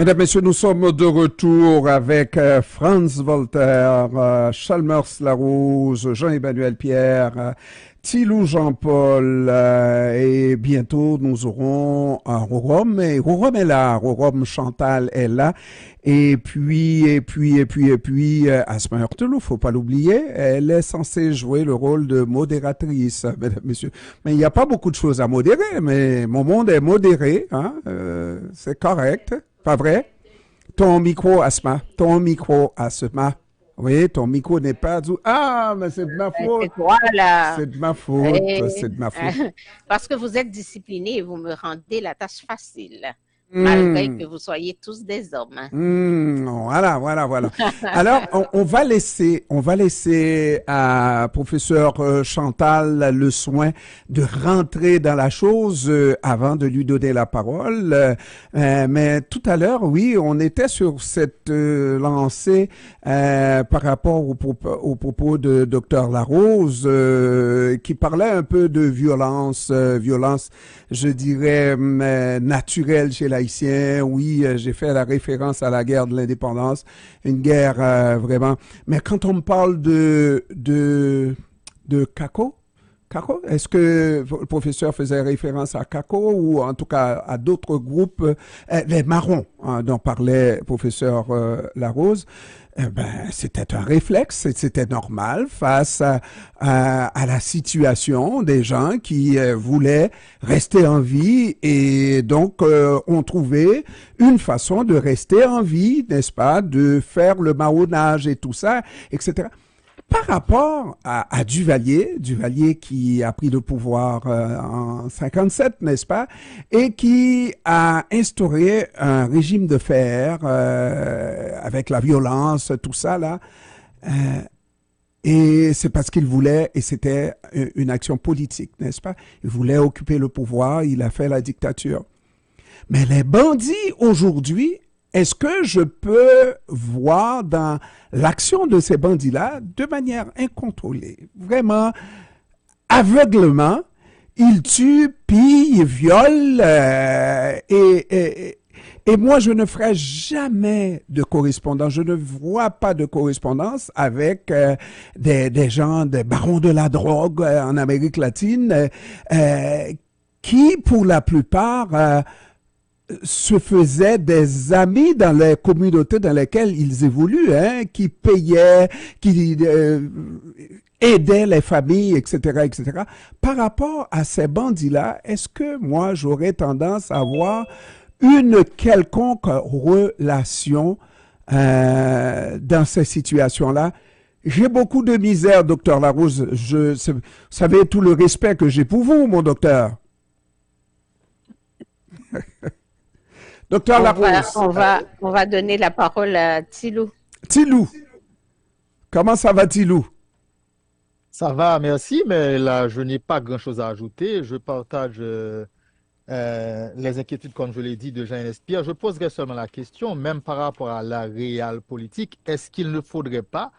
Mesdames, Messieurs, nous sommes de retour avec Franz Voltaire, Chalmers Larousse, Jean-Emmanuel Pierre, Thilou Jean-Paul, et bientôt nous aurons Rorom, et Rorom est là, Rorom Chantal est là, et puis Asma Hurtelou, faut pas l'oublier, elle est censée jouer le rôle de modératrice, mesdames, messieurs. Mais il n'y a pas beaucoup de choses à modérer, mais mon monde est modéré, hein, c'est correct. Pas vrai? Ton micro, Asma. Ton micro, Asma. Oui, ton micro n'est pas... Ah, mais c'est de ma faute. C'est toi, là. C'est de ma faute. C'est de ma faute. Parce que vous êtes discipliné et vous me rendez la tâche facile. Malgré que vous soyez tous des hommes. Voilà. Alors, on va laisser à professeur Chantal le soin de rentrer dans la chose avant de lui donner la parole. Mais tout à l'heure, oui, on était sur cette lancée par rapport au propos de Dr Larose qui parlait un peu de violence, je dirais, naturelle chez l'Haïtien. Oui, j'ai fait la référence à la guerre de l'indépendance, une guerre vraiment. Mais quand on me parle de Kako, est-ce que le professeur faisait référence à Kako ou en tout cas à d'autres groupes, les marrons dont parlait le professeur Larose? C'était un réflexe, c'était normal face à la situation des gens qui voulaient rester en vie et donc ont trouvé une façon de rester en vie, n'est-ce pas, de faire le marronnage et tout ça, etc. Par rapport à Duvalier qui a pris le pouvoir en 57, n'est-ce pas, et qui a instauré un régime de fer avec la violence, tout ça là, et c'est parce qu'il voulait, et c'était une action politique, n'est-ce pas, il voulait occuper le pouvoir, il a fait la dictature. Mais les bandits aujourd'hui, est-ce que je peux voir dans l'action de ces bandits-là, de manière incontrôlée, vraiment aveuglement, ils tuent, pillent, violent, et moi, je ne ferai jamais de correspondance, je ne vois pas de correspondance avec des gens, des barons de la drogue en Amérique latine, qui, pour la plupart, se faisaient des amis dans les communautés dans lesquelles ils évoluent, hein, qui payaient, qui aidaient les familles, etc., etc. Par rapport à ces bandits-là, est-ce que moi, j'aurais tendance à avoir une quelconque relation dans ces situations-là? J'ai beaucoup de misère, docteur Larose. Vous savez tout le respect que j'ai pour vous, mon docteur. Docteur Larose. On va donner la parole à Thilou. Thilou. Comment ça va, Thilou? Ça va, merci, mais là, je n'ai pas grand-chose à ajouter. Je partage les inquiétudes, comme je l'ai dit, de Jean Pierre. Je poserai seulement la question, même par rapport à la réelle politique, est-ce qu'il ne faudrait pas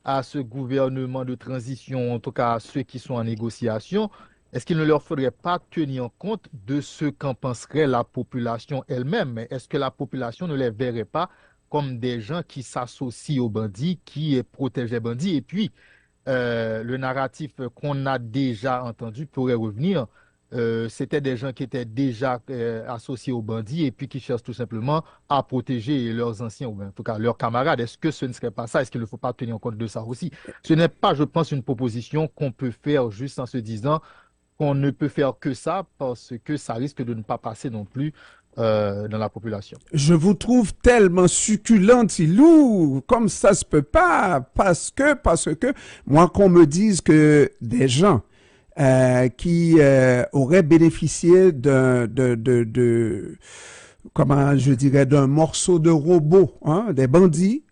à ce gouvernement de transition, en tout cas à ceux qui sont en négociation, est-ce qu'il ne leur faudrait pas tenir compte de ce qu'en penserait la population elle-même? Est-ce que la population ne les verrait pas comme des gens qui s'associent aux bandits, qui protègent les bandits? Et puis, le narratif qu'on a déjà entendu pourrait revenir. C'était des gens qui étaient déjà associés aux bandits et puis qui cherchent tout simplement à protéger leurs anciens, ou en tout cas leurs camarades. Est-ce que ce ne serait pas ça? Est-ce qu'il ne faut pas tenir compte de ça aussi? Ce n'est pas, je pense, une proposition qu'on peut faire juste en se disant qu'on ne peut faire que ça parce que ça risque de ne pas passer non plus dans la population. Je vous trouve tellement succulent, Thilou, comme ça se peut pas, parce que, moi qu'on me dise que des gens qui auraient bénéficié comment je dirais, d'un morceau de robot, hein, des bandits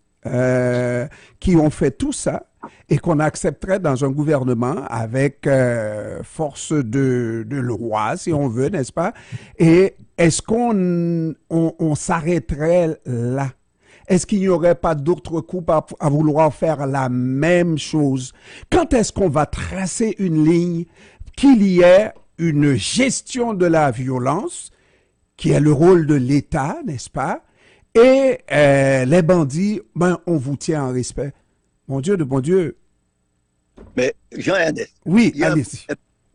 qui ont fait tout ça, et qu'on accepterait dans un gouvernement avec force de loi, si on veut, n'est-ce pas? Et est-ce qu'on s'arrêterait là? Est-ce qu'il n'y aurait pas d'autres coups à vouloir faire la même chose? Quand est-ce qu'on va tracer une ligne qu'il y ait une gestion de la violence, qui est le rôle de l'État, n'est-ce pas? Et les bandits, ben, on vous tient en respect. Mon Dieu de bon Dieu. Mais Jean-Ernest, Oui, il y a allez-y.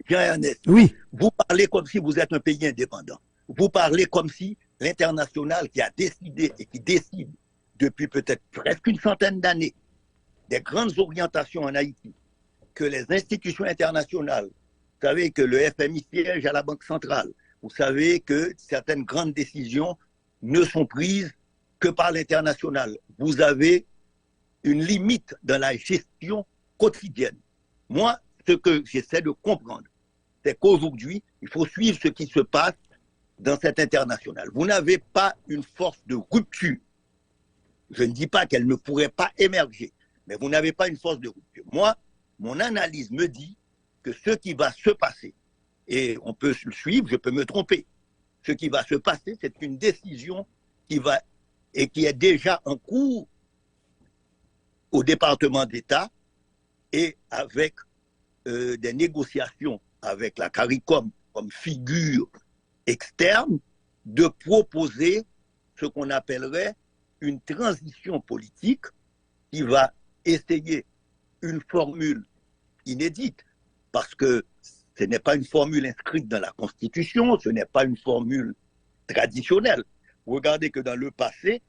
Jean-Ernest, Oui. vous parlez comme si vous êtes un pays indépendant. Vous parlez comme si l'international qui a décidé et qui décide depuis peut-être presque une centaine d'années des grandes orientations en Haïti, que les institutions internationales, vous savez que le FMI siège à la Banque centrale, vous savez que certaines grandes décisions ne sont prises que par l'international. Vous avez une limite dans la gestion quotidienne. Moi, ce que j'essaie de comprendre, c'est qu'aujourd'hui, il faut suivre ce qui se passe dans cette internationale. Vous n'avez pas une force de rupture. Je ne dis pas qu'elle ne pourrait pas émerger, mais vous n'avez pas une force de rupture. Moi, mon analyse me dit que ce qui va se passer, et on peut le suivre, je peux me tromper, ce qui va se passer, c'est une décision qui va et qui est déjà en cours au département d'État et avec des négociations avec la CARICOM comme figure externe, de proposer ce qu'on appellerait une transition politique qui va essayer une formule inédite, parce que ce n'est pas une formule inscrite dans la Constitution, ce n'est pas une formule traditionnelle. Regardez que dans le passé,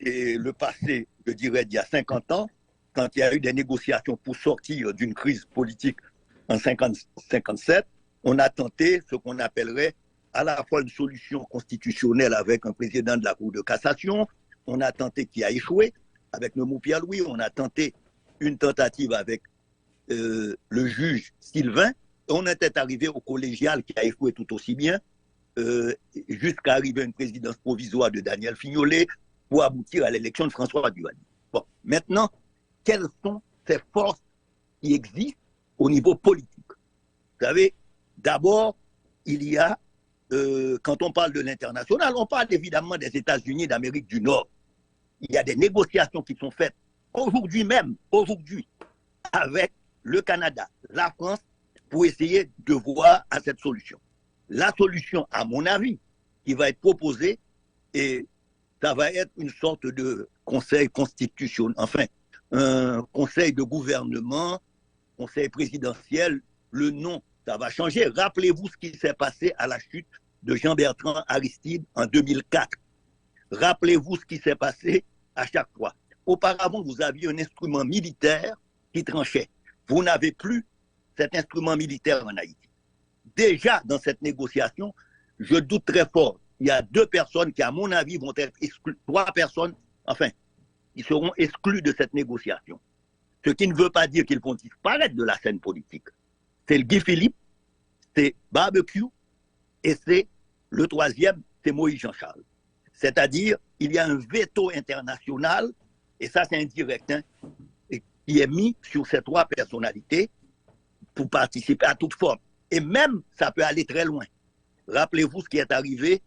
et le passé, je dirais d'il y a 50 ans, quand il y a eu des négociations pour sortir d'une crise politique en 57, on a tenté ce qu'on appellerait à la fois une solution constitutionnelle avec un président de la Cour de cassation, on a tenté qui a échoué avec Neumou Pierre-Louis, on a tenté une tentative avec le juge Sylvain, et on était arrivé au collégial qui a échoué tout aussi bien, jusqu'à arriver à une présidence provisoire de Daniel Fignolet pour aboutir à l'élection de François Duvalier. Bon, maintenant, quelles sont ces forces qui existent au niveau politique? Vous savez, d'abord, il y a, quand on parle de l'international, on parle évidemment des États-Unis d'Amérique du Nord. Il y a des négociations qui sont faites aujourd'hui même, avec le Canada, la France, pour essayer de voir à cette solution. La solution, à mon avis, qui va être proposée, et ça va être une sorte de conseil constitutionnel, enfin, un conseil de gouvernement, conseil présidentiel, le nom, ça va changer. Rappelez-vous ce qui s'est passé à la chute de Jean-Bertrand Aristide en 2004. Rappelez-vous ce qui s'est passé à chaque fois. Auparavant, vous aviez un instrument militaire qui tranchait. Vous n'avez plus cet instrument militaire en Haïti. Déjà, dans cette négociation, je doute très fort. Il y a 2 personnes qui, à mon avis, vont être exclues. 3 personnes, enfin, qui seront exclues de cette négociation. Ce qui ne veut pas dire qu'ils vont disparaître de la scène politique. C'est le Guy Philippe, c'est Barbecue, et c'est le 3e, c'est Moïse Jean-Charles. C'est-à-dire, il y a un veto international, et ça c'est indirect, hein, qui est mis sur ces 3 personnalités pour participer à toute forme. Et même, ça peut aller très loin. Rappelez-vous ce qui est arrivé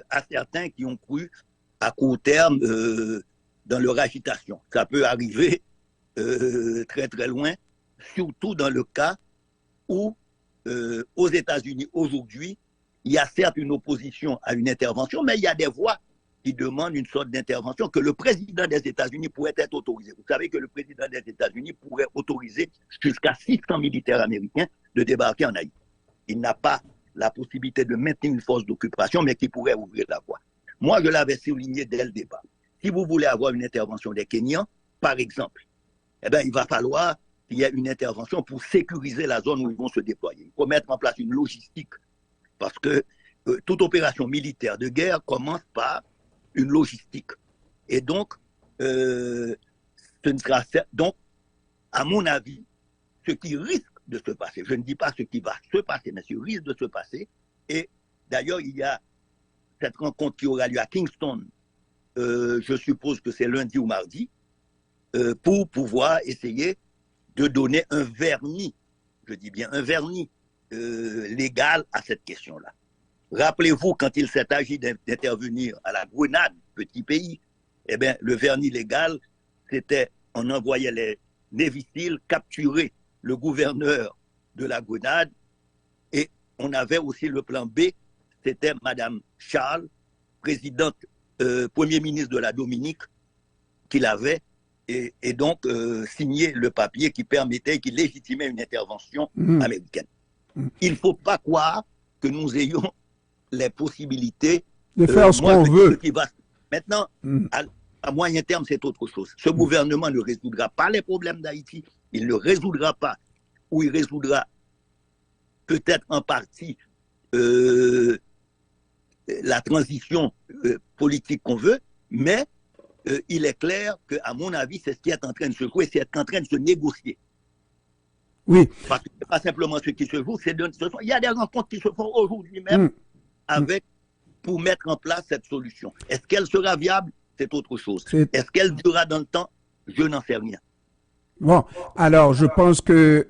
à certains qui ont cru à court terme dans leur agitation. Ça peut arriver très très loin, surtout dans le cas où aux États-Unis aujourd'hui, il y a certes une opposition à une intervention, mais il y a des voix qui demandent une sorte d'intervention que le président des États-Unis pourrait être autorisé. Vous savez que le président des États-Unis pourrait autoriser jusqu'à 600 militaires américains de débarquer en Haïti. Il n'a pas la possibilité de maintenir une force d'occupation, mais qui pourrait ouvrir la voie. Moi, je l'avais souligné dès le départ. Si vous voulez avoir une intervention des Kenyans, par exemple, eh bien, il va falloir qu'il y ait une intervention pour sécuriser la zone où ils vont se déployer. Il faut mettre en place une logistique, parce que toute opération militaire de guerre commence par une logistique. Et donc, ce ne sera donc, à mon avis, ce qui risque de se passer, je ne dis pas ce qui va se passer, mais ce qui risque de se passer, et d'ailleurs, il y a cette rencontre qui aura lieu à Kingston, je suppose que c'est lundi ou mardi, pour pouvoir essayer de donner un vernis, je dis bien un vernis légal à cette question-là. Rappelez-vous, quand il s'est agi d'intervenir à la Grenade, petit pays, eh bien, le vernis légal, c'était, on envoyait les Navy Seals capturer le gouverneur de la Grenade, et on avait aussi le plan B, c'était Madame Charles, présidente Premier ministre de la Dominique qu'il avait, et donc signé le papier qui permettait, qui légitimait une intervention américaine. Il ne faut pas croire que nous ayons les possibilités de faire ce qu'on veut. Maintenant, à moyen terme, c'est autre chose. Ce gouvernement ne résoudra pas les problèmes d'Haïti, il ne résoudra pas, ou il résoudra peut-être en partie la transition politique qu'on veut, mais il est clair qu'à mon avis, c'est ce qui est en train de se jouer, c'est en train de se négocier. Oui. Parce que ce n'est pas simplement ce qui se joue, il y a des rencontres qui se font aujourd'hui même pour mettre en place cette solution. Est-ce qu'elle sera viable? C'est autre chose. Est-ce qu'elle durera dans le temps? Je n'en sais rien. Bon, alors je pense que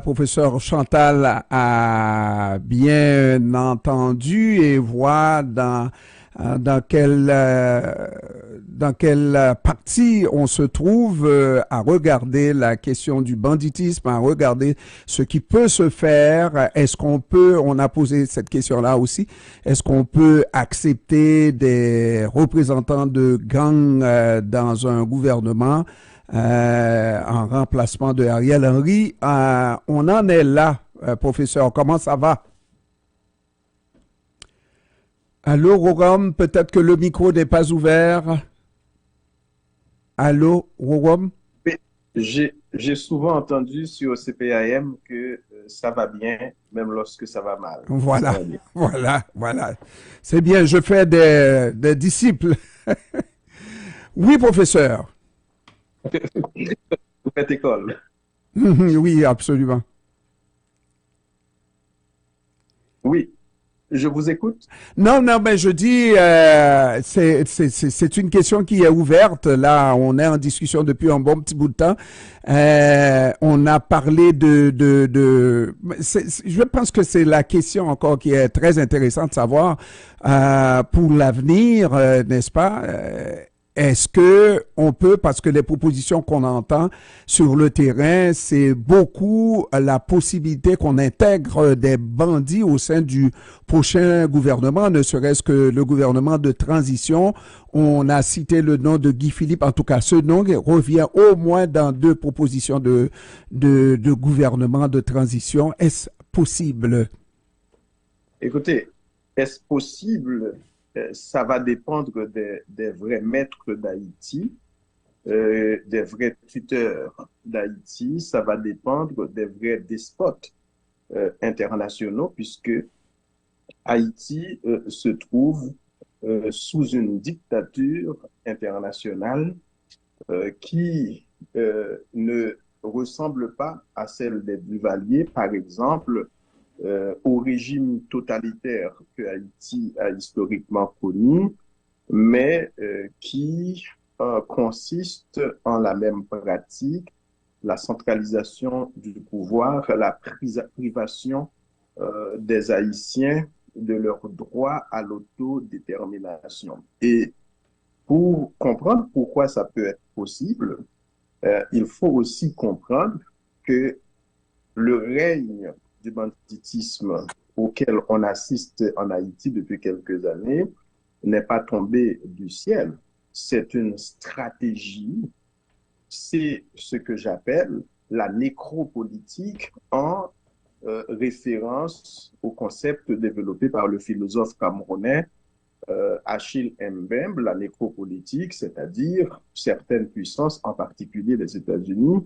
professeur Chantal a bien entendu et voit dans quelle partie on se trouve à regarder la question du banditisme, à regarder ce qui peut se faire. Est-ce qu'on peut, on a posé cette question-là aussi, est-ce qu'on peut accepter des représentants de gangs dans un gouvernement en remplacement de Ariel Henry? On en est là, professeur. Comment ça va? Allô, Rorom, peut-être que le micro n'est pas ouvert. Allô, Rorom? J'ai souvent entendu sur CPAM que ça va bien, même lorsque ça va mal. Voilà, voilà. C'est bien, je fais des disciples. Oui, professeur. Vous faites école. Oui, absolument. Oui. Je vous écoute. Non, mais je dis, c'est une question qui est ouverte. Là, on est en discussion depuis un bon petit bout de temps. On a parlé je pense que c'est la question encore qui est très intéressante de savoir pour l'avenir, n'est-ce pas? Est-ce que on peut, parce que les propositions qu'on entend sur le terrain, c'est beaucoup la possibilité qu'on intègre des bandits au sein du prochain gouvernement, ne serait-ce que le gouvernement de transition. On a cité le nom de Guy Philippe, en tout cas ce nom revient au moins dans 2 propositions de gouvernement de transition. Est-ce possible? Écoutez, est-ce possible? Ça va dépendre des vrais maîtres d'Haïti, des vrais tuteurs d'Haïti, ça va dépendre des vrais despotes internationaux, puisque Haïti se trouve sous une dictature internationale qui ne ressemble pas à celle des Duvalier, par exemple, au régime totalitaire que Haïti a historiquement connu, mais qui consiste en la même pratique, la centralisation du pouvoir, la privation des Haïtiens de leur droit à l'autodétermination. Et pour comprendre pourquoi ça peut être possible, il faut aussi comprendre que le règne du banditisme auquel on assiste en Haïti depuis quelques années n'est pas tombé du ciel. C'est une stratégie, c'est ce que j'appelle la nécropolitique en référence au concept développé par le philosophe camerounais Achille Mbembe, la nécropolitique, c'est-à-dire certaines puissances, en particulier les États-Unis,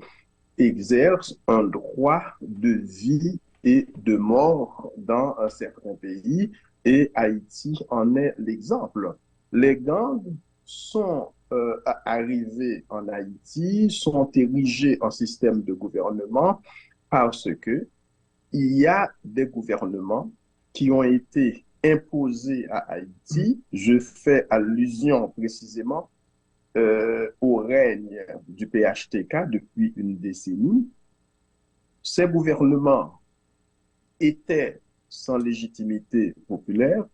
exercent un droit de vie et de mort dans un certain pays, et Haïti en est l'exemple. Les gangs sont arrivés en Haïti, sont érigés en système de gouvernement parce que il y a des gouvernements qui ont été imposés à Haïti. Je fais allusion précisément au règne du PHTK depuis une décennie. Ces gouvernements étaient sans légitimité populaire,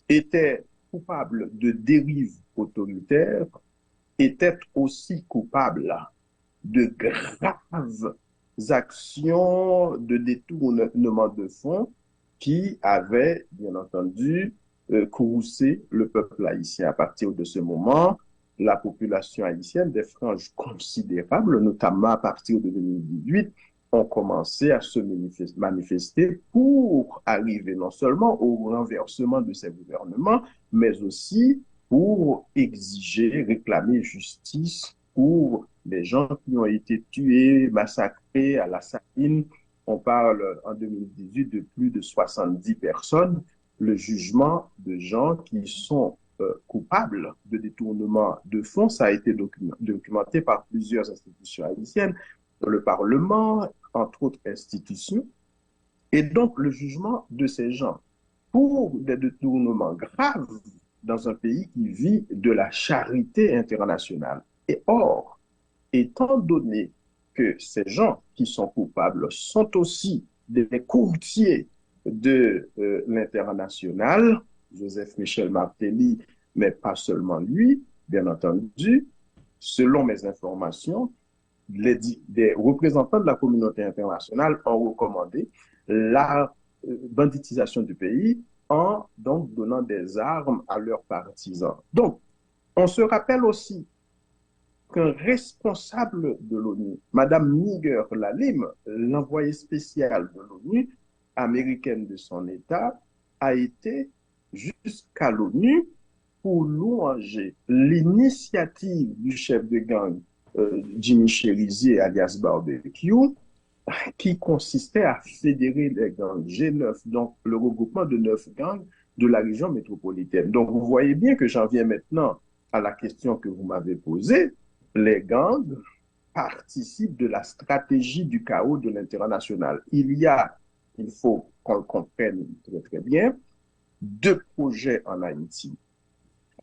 étaient coupables de dérives autoritaires, étaient aussi coupables de graves actions de détournement de fonds qui avaient, bien entendu, courroucer le peuple haïtien. À partir de ce moment, la population haïtienne, des franges considérables, notamment à partir de 2018, ont commencé à se manifester pour arriver non seulement au renversement de ces gouvernements, mais aussi pour exiger, réclamer justice pour les gens qui ont été tués, massacrés à la Saline. On parle en 2018 de plus de 70 personnes. Le jugement de gens qui sont coupables de détournement de fonds, ça a été documenté par plusieurs institutions haïtiennes, le Parlement, entre autres institutions. Et donc, le jugement de ces gens pour des détournements graves dans un pays qui vit de la charité internationale. Et or, étant donné que ces gens qui sont coupables sont aussi des courtiers de l'international, Joseph Michel Martelly, mais pas seulement lui, bien entendu, selon mes informations, des représentants de la communauté internationale ont recommandé la banditisation du pays en donc donnant des armes à leurs partisans. Donc, on se rappelle aussi qu'un responsable de l'ONU, Madame Niger Lalim, l'envoyée spéciale de l'ONU, américaine de son État, a été jusqu'à l'ONU pour louanger l'initiative du chef de gang Jimmy Cherizier, alias Barbecue, qui consistait à fédérer les gangs G9, donc le regroupement de 9 gangs de la région métropolitaine. Donc vous voyez bien que j'en viens maintenant à la question que vous m'avez posée. Les gangs participent de la stratégie du chaos de l'international. Il faut qu'on le comprenne très très bien, 2 projets en Haïti.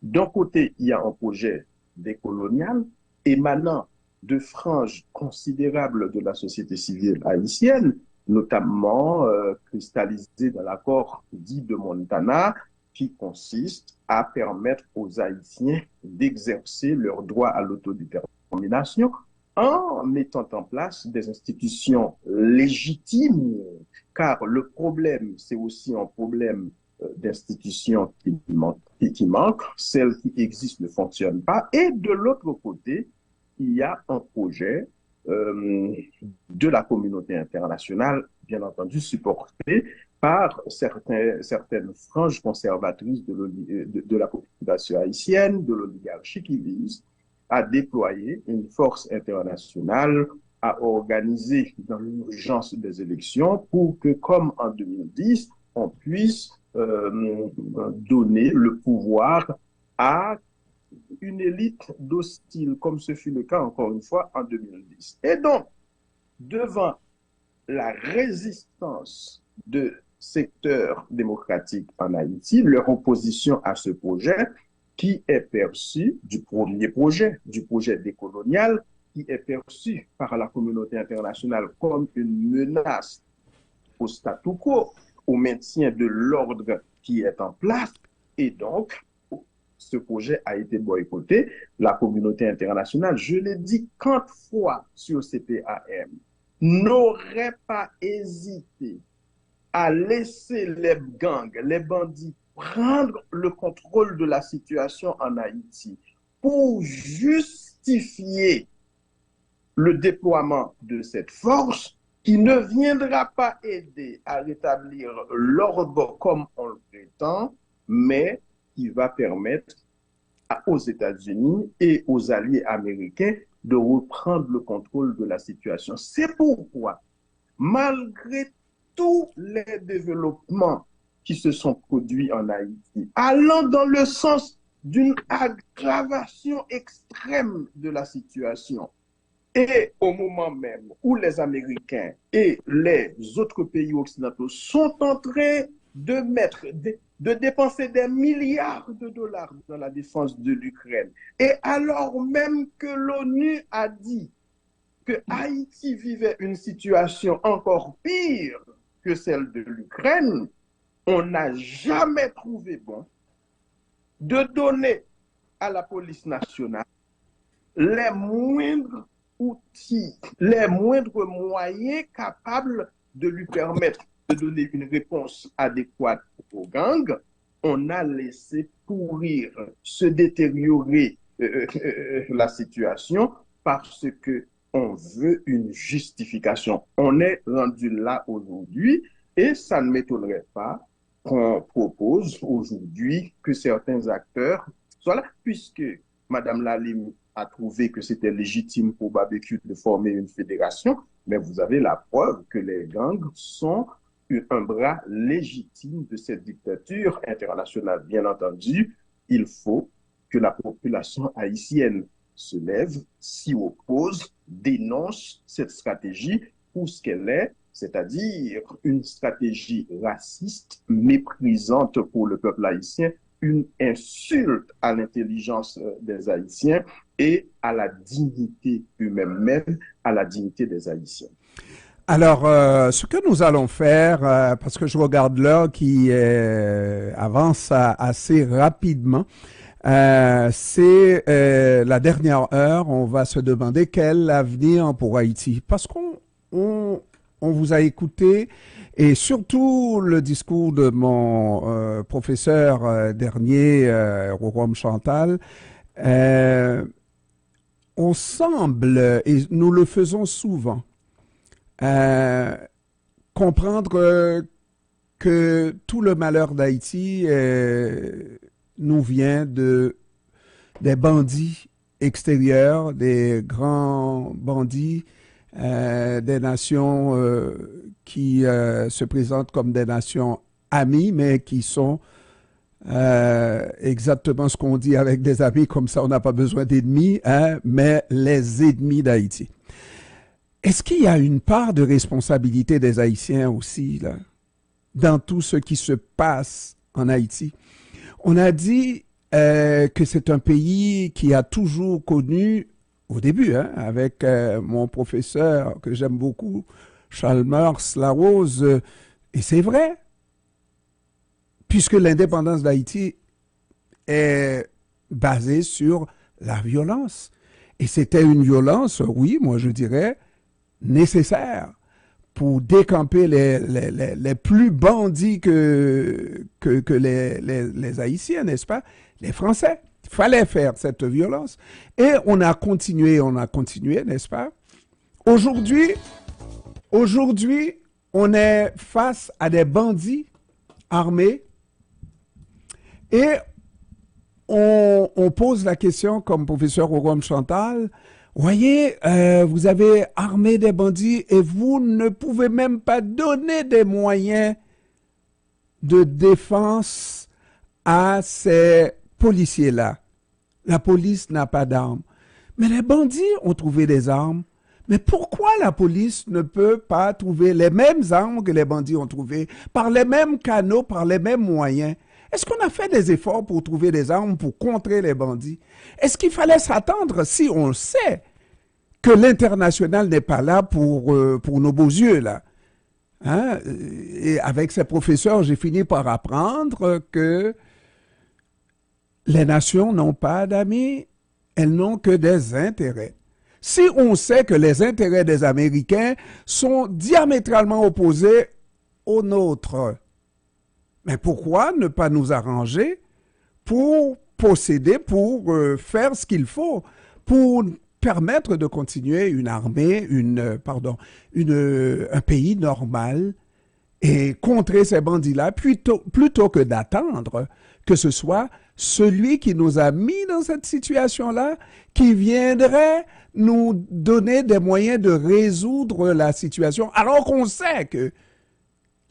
D'un côté, il y a un projet décolonial émanant de franges considérables de la société civile haïtienne, notamment cristallisé dans l'accord dit de Montana, qui consiste à permettre aux Haïtiens d'exercer leur droit à l'autodétermination en mettant en place des institutions légitimes, car le problème, c'est aussi un problème d'institutions qui manquent, celles qui existent ne fonctionnent pas, et de l'autre côté, il y a un projet de la communauté internationale, bien entendu supporté par certaines franges conservatrices de la population haïtienne, de l'oligarchie, qui vise à déployer une force internationale, à organiser dans l'urgence des élections pour que, comme en 2010, on puisse donner le pouvoir à une élite d'hostiles, comme ce fut le cas encore une fois en 2010. Et donc, devant la résistance de secteurs démocratiques en Haïti, leur opposition à ce projet, qui est perçu du premier projet, du projet décolonial, qui est perçu par la communauté internationale comme une menace au statu quo, au maintien de l'ordre qui est en place, et donc, ce projet a été boycotté. La communauté internationale, je l'ai dit 40 fois sur CPAM, n'aurait pas hésité à laisser les gangs, les bandits, prendre le contrôle de la situation en Haïti pour justifier le déploiement de cette force qui ne viendra pas aider à rétablir l'ordre comme on le prétend, mais qui va permettre aux États-Unis et aux alliés américains de reprendre le contrôle de la situation. C'est pourquoi, malgré tous les développements qui se sont produits en Haïti, allant dans le sens d'une aggravation extrême de la situation, et au moment même où les Américains et les autres pays occidentaux sont en train de dépenser des milliards de dollars dans la défense de l'Ukraine, et alors même que l'ONU a dit que Haïti vivait une situation encore pire que celle de l'Ukraine, on n'a jamais trouvé bon de donner à la police nationale les moindres outils, les moindres moyens capables de lui permettre de donner une réponse adéquate aux gangs. on a laissé pourrir, se détériorer la situation parce que on veut une justification. On est rendu là aujourd'hui et ça ne m'étonnerait pas qu'on propose aujourd'hui que certains acteurs soient là, puisque Madame Lalim a trouvé que c'était légitime pour Barbecue de former une fédération, mais vous avez la preuve que les gangs sont un bras légitime de cette dictature internationale. Bien entendu, il faut que la population haïtienne se lève, s'y oppose, dénonce cette stratégie pour ce qu'elle est, c'est-à-dire une stratégie raciste, méprisante pour le peuple haïtien, une insulte à l'intelligence des Haïtiens et à la dignité humaine, même à la dignité des Haïtiens. Alors, ce que nous allons faire, parce que je regarde l'heure qui avance assez rapidement, c'est la dernière heure, on va se demander quel avenir pour Haïti. Parce qu'on vous a écouté, et surtout le discours de mon professeur dernier, Rorom Chantal, on semble, et nous le faisons souvent, comprendre que tout le malheur d'Haïti nous vient des bandits extérieurs, des grands bandits, des nations qui se présentent comme des nations amies, mais qui sont exactement ce qu'on dit avec des amis, comme ça on n'a pas besoin d'ennemis, hein, mais les ennemis d'Haïti. Est-ce qu'il y a une part de responsabilité des Haïtiens aussi, là, dans tout ce qui se passe en Haïti? On a dit que c'est un pays qui a toujours connu, au début, hein, avec mon professeur que j'aime beaucoup, Chalmers Larose, et c'est vrai, puisque l'indépendance d'Haïti est basée sur la violence. Et c'était une violence, oui, moi je dirais, nécessaire pour décamper les plus bandits que les Haïtiens, n'est-ce pas? Les Français. Il fallait faire cette violence. Et on a continué, n'est-ce pas? Aujourd'hui, on est face à des bandits armés et on pose la question, comme professeur Rorom Chantal, voyez, vous avez armé des bandits et vous ne pouvez même pas donner des moyens de défense à ces policiers-là. La police n'a pas d'armes. Mais les bandits ont trouvé des armes. Mais pourquoi la police ne peut pas trouver les mêmes armes que les bandits ont trouvées, par les mêmes canaux, par les mêmes moyens? Est-ce qu'on a fait des efforts pour trouver des armes pour contrer les bandits? Est-ce qu'il fallait s'attendre, si on sait que l'international n'est pas là pour nos beaux yeux, là? Hein? Et avec ces professeurs, j'ai fini par apprendre que les nations n'ont pas d'amis, elles n'ont que des intérêts. Si on sait que les intérêts des Américains sont diamétralement opposés aux nôtres, mais pourquoi ne pas nous arranger pour posséder, pour faire ce qu'il faut, pour permettre de continuer une armée, un pays normal et contrer ces bandits-là, plutôt que d'attendre que ce soit celui qui nous a mis dans cette situation-là, qui viendrait nous donner des moyens de résoudre la situation, alors qu'on sait que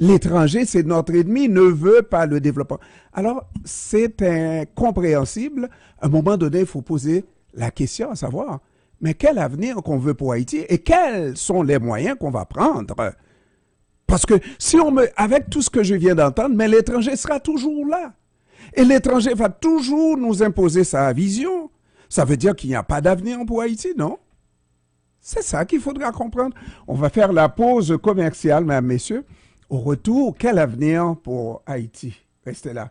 l'étranger, c'est notre ennemi, ne veut pas le développement. Alors, c'est incompréhensible. À un moment donné, il faut poser la question à savoir, mais quel avenir qu'on veut pour Haïti et quels sont les moyens qu'on va prendre? Parce que si avec tout ce que je viens d'entendre, mais l'étranger sera toujours là. Et l'étranger va toujours nous imposer sa vision. Ça veut dire qu'il n'y a pas d'avenir pour Haïti, non? C'est ça qu'il faudra comprendre. On va faire la pause commerciale, mesdames, messieurs. Au retour, quel avenir pour Haïti? Restez là.